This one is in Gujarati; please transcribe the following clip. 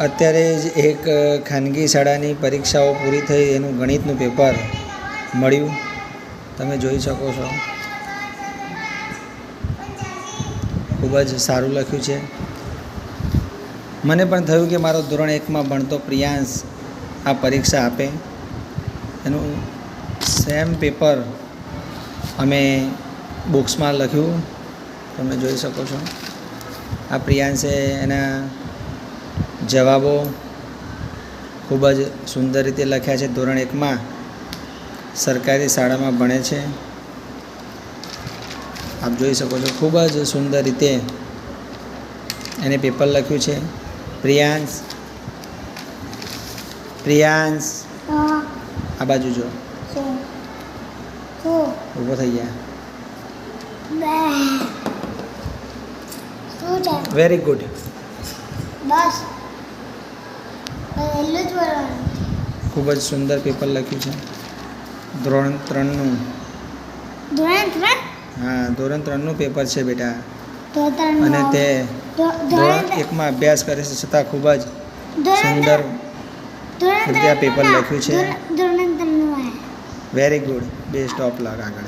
અત્યારે જ એક ખાનગી શાળાની પરીક્ષાઓ પૂરી થઈ એનું ગણિતનું પેપર મળ્યું, તમે જોઈ શકો છો. ખૂબ જ સારું લખ્યું છે. મને પણ થયું કે મારો ધોરણ 1માં ભણતો પ્રિયાંશ આ પરીક્ષા આપે. એનું સેમ પેપર અમે બુક્સમાં લખ્યું, તમે જોઈ શકો છો. આ પ્રિયાંશે એના જવાબો ખૂબ જ સુંદર રીતે લખ્યા છે. ધોરણ 1માં સરકારી શાળામાં ભણે છે. આપ જોઈ શકો છો ખૂબ જ સુંદર રીતે એને પેપર લખ્યું છે. પ્રિયાંશ આ બાજુ જો, ઊભો થઈ ગયા. Very good. બસ ખૂબ જ સુંદર પેપર લખ્યું છે. ધોરણ 3નું. હા, ધોરણ 3નું પેપર છે બેટા. અને તે ધોરણ 1માં અભ્યાસ કરે છે છતાં ખૂબ જ સુંદર રીતે આ પેપર લખ્યું છે. Very good. Best of luck આગળ.